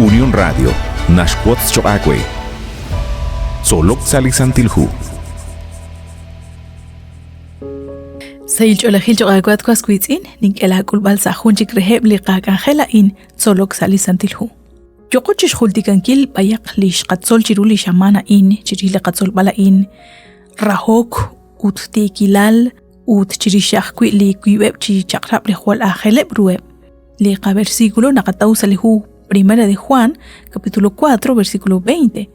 Unión Radio, Nashquots Choacue. Solok Salisantilhu. Sayil olahil choqaquat kwasquitzin ning elakul balsa junchik reheb liqaq angela in solok salisantilhu. Yoqochish khultikankil bayaq lish qatsol chiruli shamana in chirili qatsol bala in rahok ut tikilal ut chirishaqui li kuiweb chi chaqrab li khwal ajeleb rueb. Liqa versículo naqatausalihu Primera de Juan, capítulo 4, versículo 20.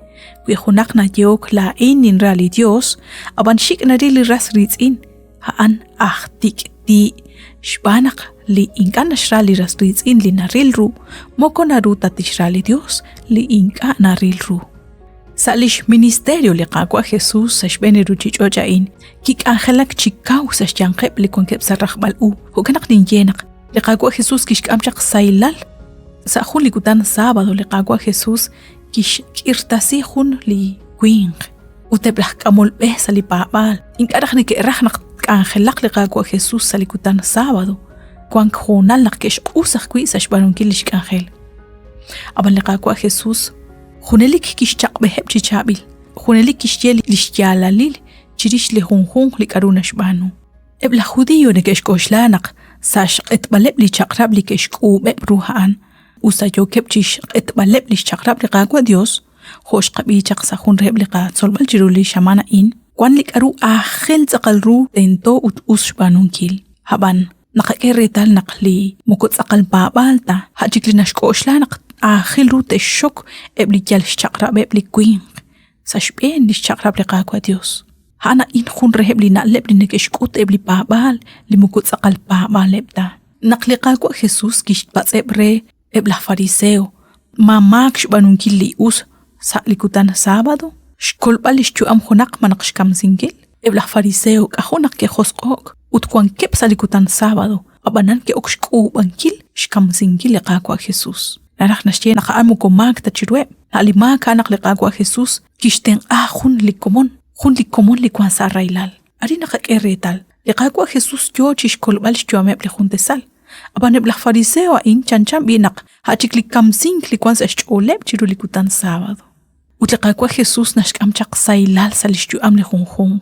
Kuihunak na yok la in rali Dios, abanshik na rili ras ritzin. Haan ahtik di shbanak li inka nashrali ras ritzin li naril ru, moko naru tatishrali Dios li inka naril ru. Salish ministerio li qaqwa Jesús sashbeni ruchichochain, kik angelak chikaw sashyanqeb li konkeb sarraqbal u, hukanak ninjenak, li qaqwa Jesús kishkamchaq saylal. Sa li kutan sábado li qaqwa Jesús kish kirtasihun li quing. Uteblah kamol besa li paabal. Inkaraqni ke raqnaq angelak li qaqwa Jesús sa li kutan sábado. Kuan khonal naq kesh usaq kui sashbanon kilish angel. Aban li qaqwa Jesús khunelik kish chaqbeheb chichabil. Khunelik kish yeli lishyalalil chirish li hunhun li karuna shbanu. Ebla judío ne kesh koshlanaq sash etbaleb li chaqrab li kesh kubeb ruhaan. Usayo kepchish etbaleb li chaqrab li qaqwa Dios. Hosh qabi chaqsahun reheb li qa solbal chiruli shamana in. Kwan li karu ahel tsaqal ru tento ut usbanun kil. Haban naqakerretal naqli mukut tsaqal babalta. Hajik li nashkoshla naq ahel ru te shok ebli jal chaqrab ebli queen. Sashben li chaqrab li qaqwa Dios. Hana in khun reheb li naqleb li nekeshkut ebli babal li mukut tsaqal babal ebta. Naqli qaqwa Jesús kish batseb re ebla fariseo. Mamak shbanun kil li us sa likutan sábado. Shkolbalish chu am hunak manaqshkam singil. Ebla fariseo kahunak ke khosqok. Utkuan kep sa likutan sábado. Abanan ke okshku bankil shkam singil liqaqwa Jesús. Naraq nashye naqaamu komak tachirweb. Nalima kanak liqaqwa Jesús kishten ahun likomon. Hun likomon likuan sa railal. Ari naqakerretal. Liqaqwa Jesús yo chishkolbalish chu ameb li juntesal. Aban ebla fariseo in chanchan binak hachik likam sing likuan sa shcholeb chiru likutan sábado. Utliqaqwa Jesús nashkamchaq saylal salishtu amli khunkhung.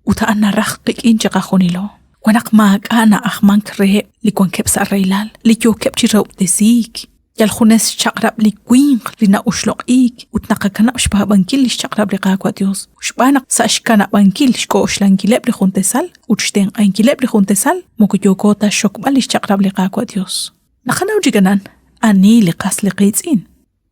Utaan naraqik in chaqahunilo. Kwanak maakana ahmank reheb likuan kep sa raylal. Likyo kep chiraup desik. Yal khunes chaqrab likuing lina ushloq ik. Utnaqakanap shpahabankil lish chaqrab liqaqwa Dios. Ushpanak sa shkanap bankil shko ushlankileb li juntesal. Utshten ainkileb li juntesal. Mokuyokota shokbal lish chaqrab liqaqwa Dios. Nakanaw jiganan ani liqas liqitzin.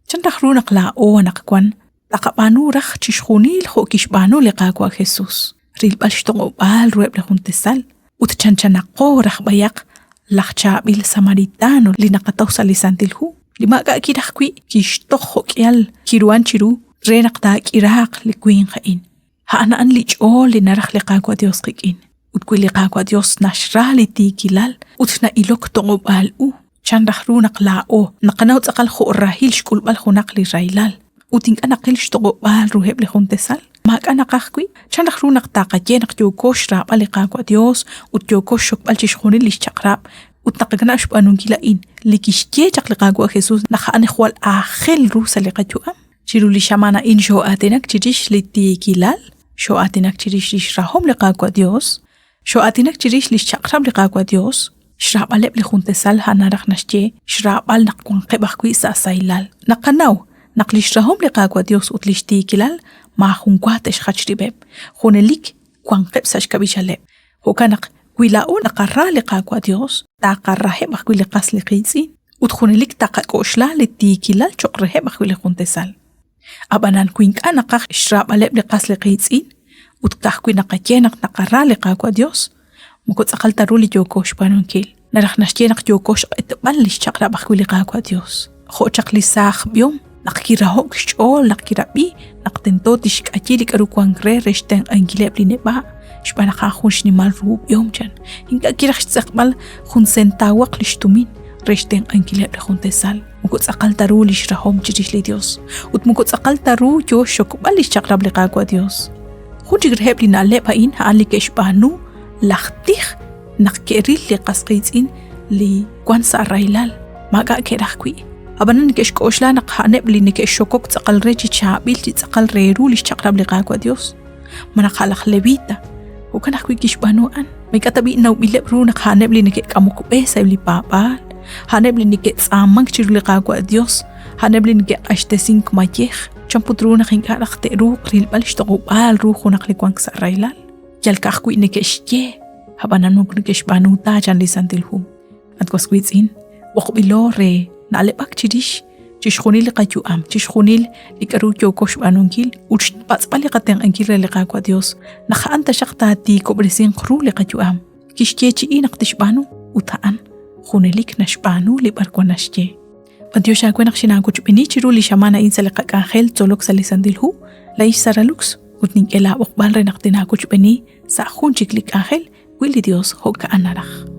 Chandakhrunak la owanak kwan. Taqapanu raq chishkhunil ho kishbanu liqaqwa Jesús. Rilbal shtonqobal rueb li juntesal. Utchanchanaqo raq bayaq laqchabil samaritano li naqataw salisantilhu. Lima kakiraqwi kishtoq kyal kiruan chiru renaqta kiraq li queen qain. Haanaan li ch'ol li naraq liqaqwa Dios qikin. Utkwi liqaqwa Dios nashra li tikilal. Utna ilok tonqobal u. Chandakhrunak la o naqanaw tsaqal khu rahil shkulbal khunaq li railal. Uting anaqil shtoqobal ruheb li juntesal. Mak anaqaqwi chandakhrunak taqayenak yokosh rab liqaqwa Dios ut yokosh shokbal chishkhunil lish chaqrab. Utnaqagana shbanun kilain li kishye chaqliqaqwa Jesús naqani khwal ahel ru saliqachuam. Chiru li shamana in shoatinak chirish li tikilal. Shoatinak chirish lish rahom liqaqwa Dios. Shoatinak chirish lish chaqrab liqaqwa Dios. Shrab aleb li juntesal hanaraq nashye. Shrab al naqwan qebaqwi sa saylal. Naqanaw naqlish rahom liqaqwa Dios utlish tikilal. Ma junquatesh khachribeb. Hunelik kwan qeb sashkabishaleb. Hukanak Wilao naqarra liqaqwa Dios. Taqarrahe baqwi liqas liqitzi. Uthunelik taqakoshla li tikilal choqrehe baqwi li juntesal. Abanan kuinka naqaq shrab aleb liqas liqitzi. Utkaqwi naqayenak naqarra liqaqwa Dios. Mukut aqal taruli yokosh banun kil. Naraq nashyenak yokosh etbal lish chaqra baqwi liqaqwa Dios. Khochaq li saq biom. Naqkirahok shol naqkirabi naqtentotish kachilik arukuan gre reshten angileb li neba. Shbanaqa khunsh nimal rub yomchan. Hinka kiraq tsaqbal khun sentawaq lishtumin reshten angileb li juntesal. Mukut aqal taru lish rahom chirish li Dios. Ut mukut aqal taru yo shokbal lish chaqrab liqaqwa Dios. Khunjig reheb li naleb hain haali keshbanu laxtih naqkeril li qasqitzin li kwan sa railal. Maga keraqwi. abanan nikesh koshla naqhaneb li nikesh shokok tsaqal rechi chabil chi tsaqal reru li chaqrab li qaqwa Dios manaqalaq levita ukan akwi kishbanuan may katabi na ubileb ru naqhaneb li nike kamukube sa li papal haneb li nike tsamang chiru li qaqwa Dios haneb li nike ashtesin kumayekh champutru naqinqaraq teru qril balishtoqubal ru khunaqli kwang sa railal yalkaqwi nikesh ye habanan nikesh banuta chan li santilhu atkwaskwitsin waqbilore nalebak chidish chishkhunil qayuam chishkhunil likaru yokosh banungil uch patspali qateng angile liqaqwa Dios naxa anta shaqta ti kobresin qru liqayuam kishkechi inaqtish banu utaan khunelik nashbanu libarkwanashke Dios shakwenaq shinakuch bini chiru li shamana insa liqaqangel tsolok salisandilhu la isaralux utning ela uqbal renaqtinakuch bini sa khunchik liqangel wili Dios hoka anaraj